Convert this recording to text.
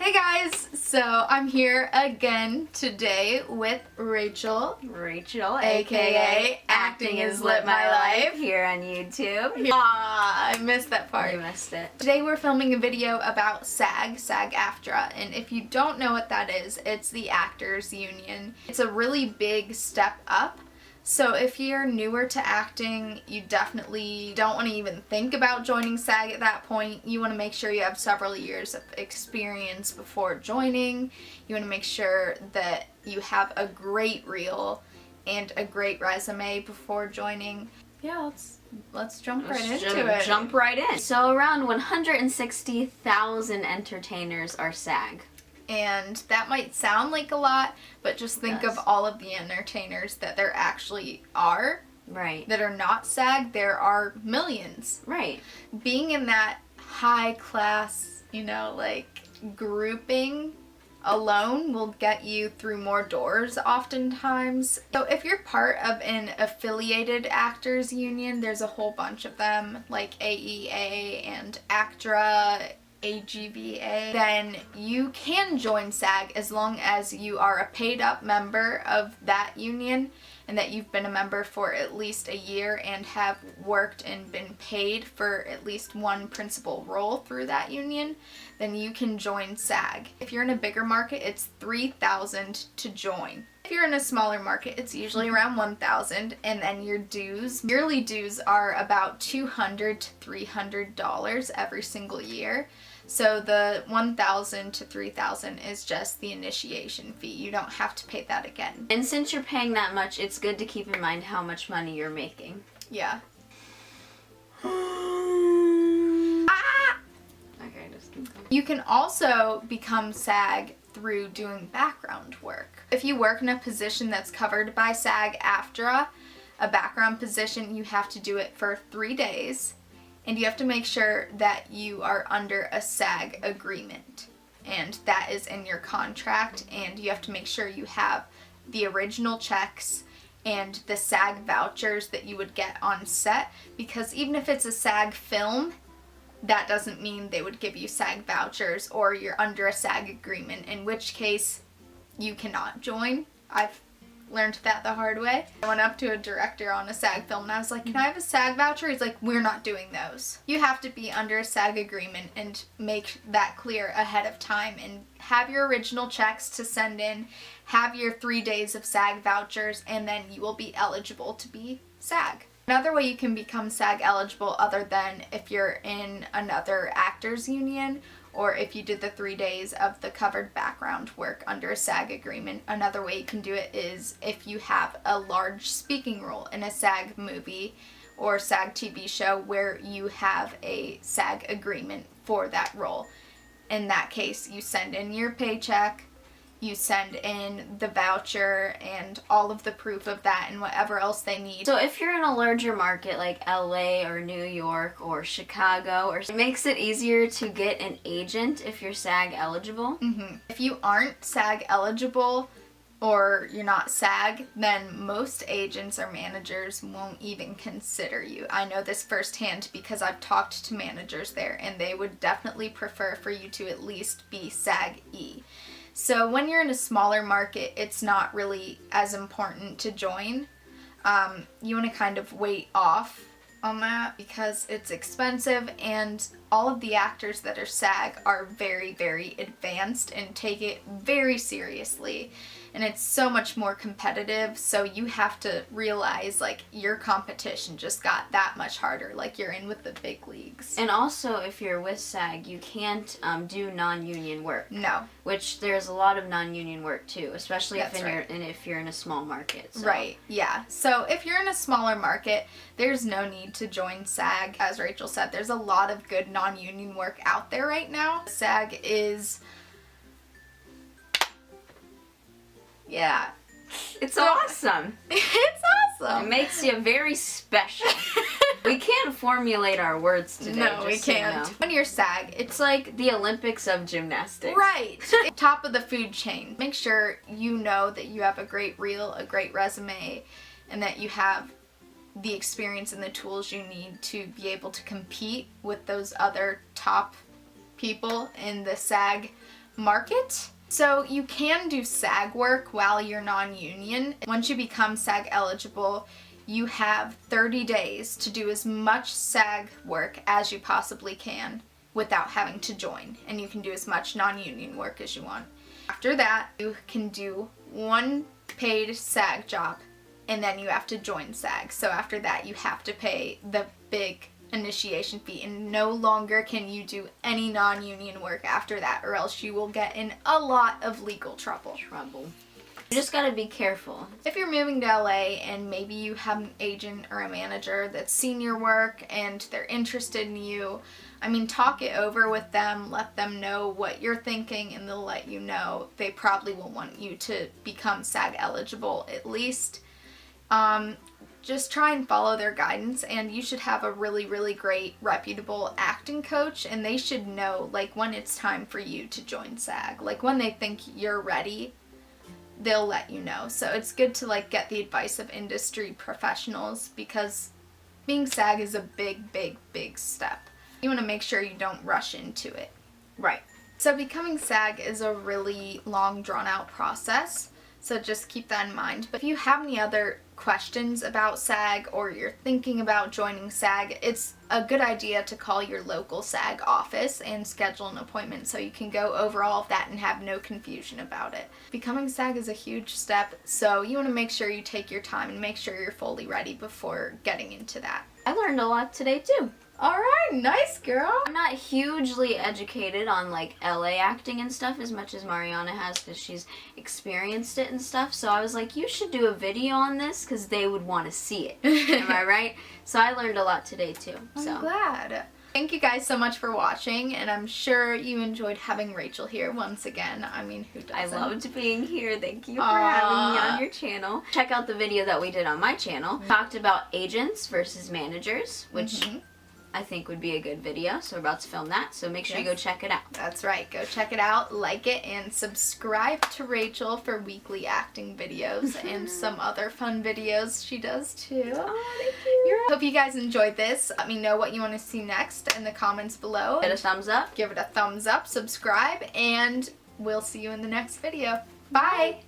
Hey guys, so I'm here again today with Rachel, aka Actingislitmylife, here on YouTube. Ah, I missed that part. You missed it. Today we're filming a video about SAG-AFTRA, and if you don't know what that is, it's the Actors Union. It's a really big step up. So if you're newer to acting, you definitely don't want to even think about joining SAG at that point. You want to make sure you have several years of experience before joining. You want to make sure that you have a great reel and a great resume before joining. Yeah, let's jump right into it. Jump right in. So around 160,000 entertainers are SAG. And that might sound like a lot, but just think of all of the entertainers that there actually are. Right. That are not SAG. There are millions. Right. Being in that high class, grouping alone will get you through more doors oftentimes. So if you're part of an affiliated actors union, there's a whole bunch of them, like AEA and ACTRA, AGVA, then you can join SAG as long as you are a paid up member of that union and that you've been a member for at least a year and have worked and been paid for at least one principal role through that union, then you can join SAG. If you're in a bigger market, it's $3,000 to join. If you're in a smaller market, it's usually around $1,000, and then your yearly dues are about $200 to $300 every single year. So the $1,000 to $3,000 is just the initiation fee. You don't have to pay that again. And since you're paying that much, it's good to keep in mind how much money you're making. Yeah. Okay, just keep going. You can also become SAG through doing background work. If you work in a position that's covered by SAG-AFTRA, a background position, you have to do it for 3 days. And you have to make sure that you are under a SAG agreement, and that is in your contract, and you have to make sure you have the original checks and the SAG vouchers that you would get on set, because even if it's a SAG film, that doesn't mean they would give you SAG vouchers or you're under a SAG agreement, in which case you cannot join. I've learned that the hard way. I went up to a director on a SAG film and I was like, can I have a SAG voucher? He's like, we're not doing those. You have to be under a SAG agreement and make that clear ahead of time and have your original checks to send in, have your 3 days of SAG vouchers, and then you will be eligible to be SAG. Another way you can become SAG eligible, other than if you're in another actors union or if you did the 3 days of the covered background work under a SAG agreement, another way you can do it is if you have a large speaking role in a SAG movie or SAG TV show where you have a SAG agreement for that role. In that case, you send in your paycheck, you send in the voucher and all of the proof of that and whatever else they need. So if you're in a larger market like LA or New York or Chicago, it makes it easier to get an agent if you're SAG eligible. If you aren't SAG eligible or you're not SAG, then most agents or managers won't even consider you. I know this firsthand because I've talked to managers there, and they would definitely prefer for you to at least be SAG-E. So when you're in a smaller market, it's not really as important to join. You want to kind of wait off on that because it's expensive, and all of the actors that are SAG are very, very advanced and take it very seriously. And it's so much more competitive, so you have to realize, your competition just got that much harder. You're in with the big leagues. And also, if you're with SAG, you can't do non-union work. No. Which there's a lot of non-union work, too, especially if you're in a small market. So. Right, yeah. So if you're in a smaller market, there's no need to join SAG. As Rachel said, there's a lot of good non-union work out there right now. SAG is... yeah. It's awesome. It's awesome. It makes you very special. We can't formulate our words today. No, we can't. So you know. When you're SAG, It's like the Olympics of gymnastics. right. Top of the food chain. Make sure you know that you have a great reel, a great resume, and that you have the experience and the tools you need to be able to compete with those other top people in the SAG market. So you can do SAG work while you're non-union. Once you become SAG eligible, you have 30 days to do as much SAG work as you possibly can without having to join, and you can do as much non-union work as you want. After that, you can do one paid SAG job, and then you have to join SAG. So after that, you have to pay the big initiation fee, and no longer can you do any non-union work after that, or else you will get in a lot of legal trouble. You just gotta be careful. If you're moving to LA and maybe you have an agent or a manager that's seen your work and they're interested in you, I mean, talk it over with them, let them know what you're thinking, and they'll let you know. They probably will want you to become SAG eligible at least. Just try and follow their guidance, and you should have a really, really great, reputable acting coach, and they should know, like, when it's time for you to join SAG. Like, when they think you're ready, they'll let you know. So it's good to, like, get the advice of industry professionals, because being SAG is a big, big, big step. You want to make sure you don't rush into it. Right. So becoming SAG is a really long, drawn-out process, so just keep that in mind. But if you have any other questions about SAG, or you're thinking about joining SAG, it's a good idea to call your local SAG office and schedule an appointment so you can go over all of that and have no confusion about it. Becoming SAG is a huge step, so you want to make sure you take your time and make sure you're fully ready before getting into that. I learned a lot today too. Alright, nice girl! I'm not hugely educated on like LA acting and stuff as much as Mariana has, because she's experienced it and stuff. So I was like, you should do a video on this because they would want to see it. Am I right? So I learned a lot today too. I'm glad. Thank you guys so much for watching, and I'm sure you enjoyed having Rachel here once again. I mean, who doesn't? I loved being here. Thank you for having me on your channel. Check out the video that we did on my channel. Talked about agents versus managers, which I think would be a good video, so we're about to film that, so make sure you go check it out. That's right, go check it out, like it, and subscribe to Rachel for weekly acting videos and some other fun videos she does too. Oh, thank you. Hope you guys enjoyed this. Let me know what you want to see next in the comments below. Give it a thumbs up. Give it a thumbs up, subscribe, and we'll see you in the next video. Bye!